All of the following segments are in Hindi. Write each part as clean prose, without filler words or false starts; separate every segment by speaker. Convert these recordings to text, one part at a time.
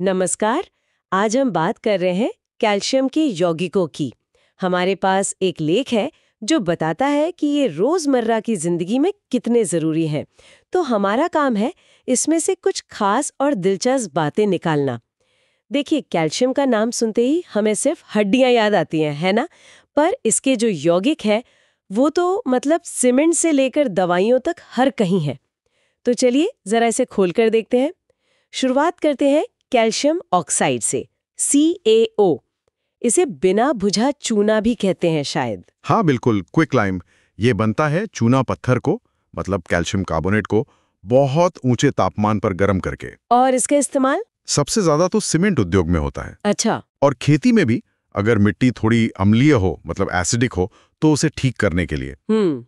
Speaker 1: नमस्कार। आज हम बात कर रहे हैं कैल्शियम के यौगिकों की। हमारे पास एक लेख है जो बताता है कि ये रोजमर्रा की जिंदगी में कितने जरूरी हैं। तो हमारा काम है इसमें से कुछ खास और दिलचस्प बातें निकालना। देखिए, कैल्शियम का नाम सुनते ही हमें सिर्फ हड्डियां याद आती हैं, है ना? पर इसके जो यौगिक है वो तो मतलब सीमेंट से लेकर दवाइयों तक हर कहीं है। तो चलिए जरा इसे खोलकर देखते हैं। शुरुआत करते हैं कैल्शियम ऑक्साइड से, CaO। इसे बिना बुझा चूना भी कहते हैं शायद।
Speaker 2: हाँ बिल्कुल, क्विक लाइम। ये बनता है चूना पत्थर को, मतलब कैल्शियम कार्बोनेट को, बहुत ऊंचे तापमान पर गर्म करके।
Speaker 1: और इसका इस्तेमाल
Speaker 2: सबसे ज्यादा तो सीमेंट उद्योग में होता है।
Speaker 1: अच्छा।
Speaker 2: और खेती में भी, अगर मिट्टी थोड़ी अम्लीय हो, मतलब एसिडिक हो, तो उसे ठीक करने के लिए।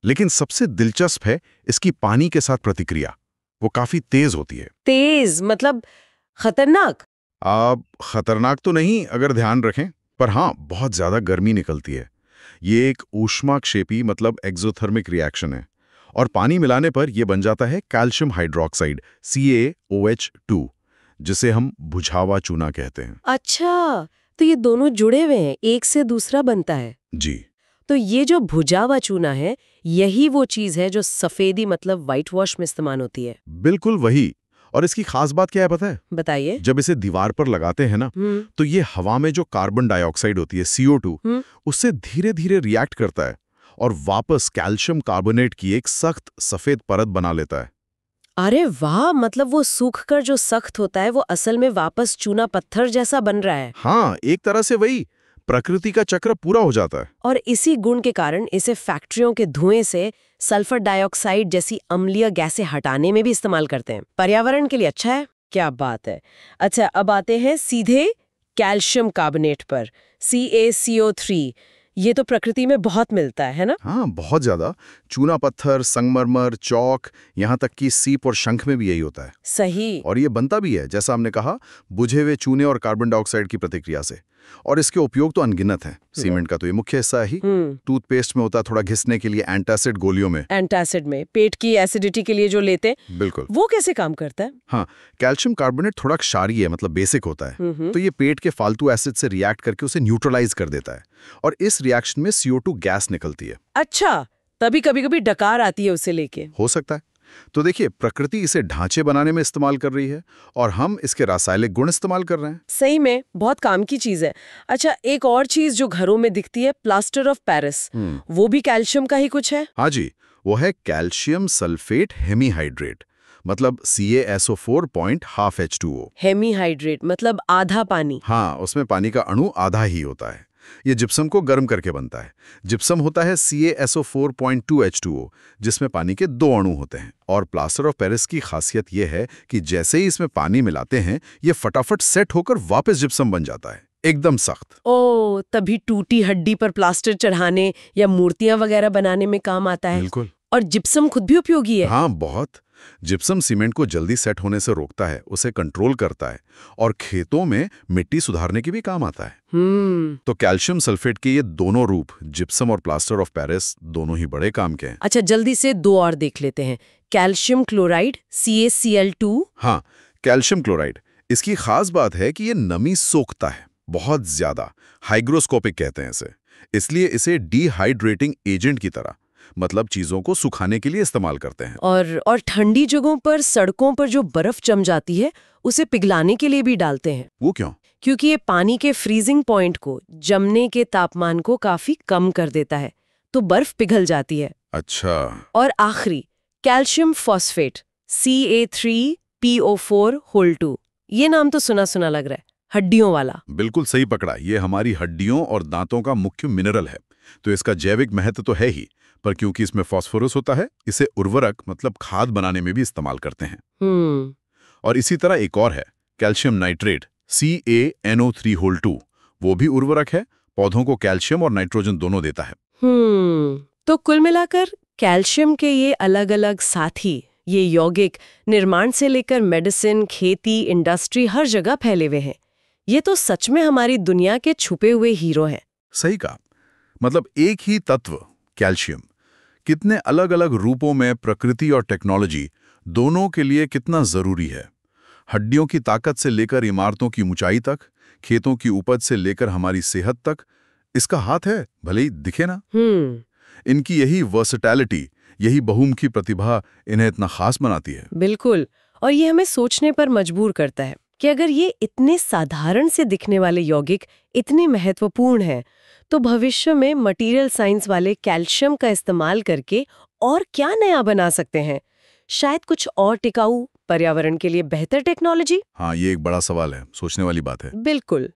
Speaker 2: लेकिन सबसे दिलचस्प है इसकी पानी के साथ प्रतिक्रिया। वो काफी तेज होती है।
Speaker 1: तेज मतलब खतरनाक?
Speaker 2: आप खतरनाक तो नहीं अगर ध्यान रखें, पर हाँ बहुत ज्यादा गर्मी निकलती है। ये एक ऊष्माक्षेपी मतलब एक्सोथर्मिक रिएक्शन है, और पानी मिलाने पर यह बन जाता है कैल्शियम हाइड्रोक्साइड, CaOH2, जिसे हम बुझावा चूना कहते हैं।
Speaker 1: अच्छा, तो ये दोनों जुड़े हुए हैं, एक से दूसरा बनता है।
Speaker 2: जी
Speaker 1: तो ये जो भुजावा चूना है, यही वो चीज है जो सफेदी मतलब व्हाइट वॉश में इस्तेमाल होती है।
Speaker 2: बिल्कुल वही। और इसकी खास बात क्या है पता है?
Speaker 1: बताइए।
Speaker 2: जब इसे दीवार पर लगाते हैं ना, तो ये हवा में जो कार्बन डाइऑक्साइड होती है, CO2, उससे धीरे धीरे रिएक्ट करता है और वापस कैल्शियम कार्बोनेट की एक सख्त सफेद परत बना लेता है।
Speaker 1: अरे वाह, मतलब वो सूखकर जो सख्त होता है वो असल में वापस चूना पत्थर जैसा बन रहा है।
Speaker 2: हाँ, एक तरह से वही प्रकृति का चक्र पूरा हो जाता है।
Speaker 1: और इसी गुण के कारण इसे फैक्ट्रियों के धुएं से सल्फर डाइऑक्साइड जैसी अम्लीय गैसें हटाने में भी इस्तेमाल करते हैं। पर्यावरण के लिए अच्छा है। क्या बात है। अच्छा, अब आते हैं सीधे कैल्शियम कार्बोनेट पर, CaCO3। ये तो प्रकृति में बहुत मिलता है ना?
Speaker 2: हाँ, बहुत ज्यादा। चूना पत्थर, संगमरमर, चौक, यहाँ तक कि सीप और शंख में भी यही होता है।
Speaker 1: सही।
Speaker 2: और ये बनता भी है, जैसा हमने कहा, बुझे हुए चूने और कार्बन डाइऑक्साइड की प्रतिक्रिया से। और इसके उपयोग तो अनगिनत हैं। सीमेंट का तो ये मुख्य हिस्सा ही। टूथपेस्ट में होता है थोड़ा घिसने के लिए, एंटासिड गोलियों में।
Speaker 1: एंटासिड में पेट की एसिडिटी के लिए जो लेते हैं।
Speaker 2: बिल्कुल।
Speaker 1: वो कैसे काम करता है?
Speaker 2: हाँ, कैल्शियम कार्बोनेट थोड़ा क्षारीय है, मतलब बेसिक होता है। तो ये पेट के फालतू एसिड से रिएक्ट करके उसे न्यूट्रलाइज कर देता है, और इस रिएक्शन में CO2 गैस निकलती है।
Speaker 1: अच्छा, तभी कभी कभी डकार आती है उसे लेके।
Speaker 2: हो सकता है। तो देखिए, प्रकृति इसे ढांचे बनाने में इस्तेमाल कर रही है, और हम इसके रासायनिक गुण इस्तेमाल कर रहे हैं।
Speaker 1: सही में बहुत काम की चीज है। अच्छा, एक और चीज जो घरों में दिखती है, प्लास्टर ऑफ पेरिस, वो भी कैल्शियम का ही कुछ है?
Speaker 2: हाँ जी, वो है कैल्शियम सल्फेट हेमीहाइड्रेट, मतलब CaSO4.5H2O।
Speaker 1: हेमीहाइड्रेट मतलब आधा पानी।
Speaker 2: हाँ, उसमें पानी का अणु आधा ही होता है। ये जिप्सम को गर्म करके बनता है। जिप्सम होता है CaSO4.2H2O, जिसमें पानी के 2 अणु होते हैं। और प्लास्टर ऑफ पेरिस की खासियत यह है कि जैसे ही इसमें पानी मिलाते हैं, ये फटाफट सेट होकर वापस जिप्सम बन जाता है, एकदम सख्त।
Speaker 1: ओ, तभी टूटी हड्डी पर प्लास्टर चढ़ाने या मूर्तियां वगैरह बनाने में काम आता है।
Speaker 2: बिल्कुल।
Speaker 1: और जिप्सम खुद भी उपयोगी है।
Speaker 2: हाँ, बहुत। जिप्सम सीमेंट को जल्दी सेट होने से रोकता है, उसे कंट्रोल करता है, और खेतों में मिट्टी सुधारने के भी काम आता है। तो कैल्शियम सल्फेट के ये दोनों रूप, जिप्सम और प्लास्टर ऑफ पेरिस, दोनों ही बड़े काम के हैं।
Speaker 1: अच्छा, जल्दी से 2 और देख लेते हैं। Calcium chloride, CaCl2।
Speaker 2: हाँ, कैल्शियम क्लोराइड। इसकी खास बात है कि ये नमी सोखता है बहुत ज्यादा, हाइग्रोस्कोपिक कहते हैं इसे। इसलिए इसे डिहाइड्रेटिंग एजेंट की तरह, मतलब चीजों को सुखाने के लिए इस्तेमाल करते हैं।
Speaker 1: और ठंडी जगहों पर, सड़कों पर जो बर्फ जम जाती है उसे पिघलाने के लिए भी डालते हैं।
Speaker 2: वो क्यों?
Speaker 1: क्योंकि ये पानी के फ्रीजिंग पॉइंट को, जमने के तापमान को काफी कम कर देता है, तो बर्फ पिघल जाती है।
Speaker 2: अच्छा।
Speaker 1: और आखिरी कैल्शियम फॉस्फेट, Ca3PO4(2). ये नाम तो सुना सुना लग रहा है, हड्डियों वाला।
Speaker 2: बिल्कुल सही पकड़ा। ये हमारी हड्डियों और दांतों का मुख्य मिनरल है। तो इसका जैविक महत्व तो है ही, पर क्योंकि इसमें फास्फोरस होता है, इसे उर्वरक मतलब खाद बनाने में भी इस्तेमाल करते हैं। और इसी तरह एक और है, कैल्शियम नाइट्रेट, CaNO3(2). वो भी उर्वरक है, पौधों को कैल्शियम और नाइट्रोजन दोनों देता है।
Speaker 1: तो कुल मिलाकर कैल्शियम के ये अलग अलग साथी, ये यौगिक निर्माण से लेकर मेडिसिन, खेती, इंडस्ट्री, हर जगह फैले हुए हैं। ये तो सच में हमारी दुनिया के छुपे हुए हीरो हैं।
Speaker 2: सही कहा। मतलब एक ही तत्व, कैल्शियम, कितने अलग अलग रूपों में प्रकृति और टेक्नोलॉजी दोनों के लिए कितना जरूरी है। हड्डियों की ताकत से लेकर इमारतों की ऊंचाई तक, खेतों की उपज से लेकर हमारी सेहत तक, इसका हाथ है, भले ही दिखे ना। इनकी यही वर्सेटैलिटी, यही बहुमुखी प्रतिभा इन्हें इतना खास बनाती है।
Speaker 1: बिल्कुल। और ये हमें सोचने पर मजबूर करता है कि अगर ये इतने साधारण से दिखने वाले यौगिक इतने महत्वपूर्ण हैं, तो भविष्य में मटेरियल साइंस वाले कैल्शियम का इस्तेमाल करके और क्या नया बना सकते हैं? शायद कुछ और टिकाऊ, पर्यावरण के लिए बेहतर टेक्नोलॉजी?
Speaker 2: हाँ, ये एक बड़ा सवाल है, सोचने वाली बात है।
Speaker 1: बिल्कुल।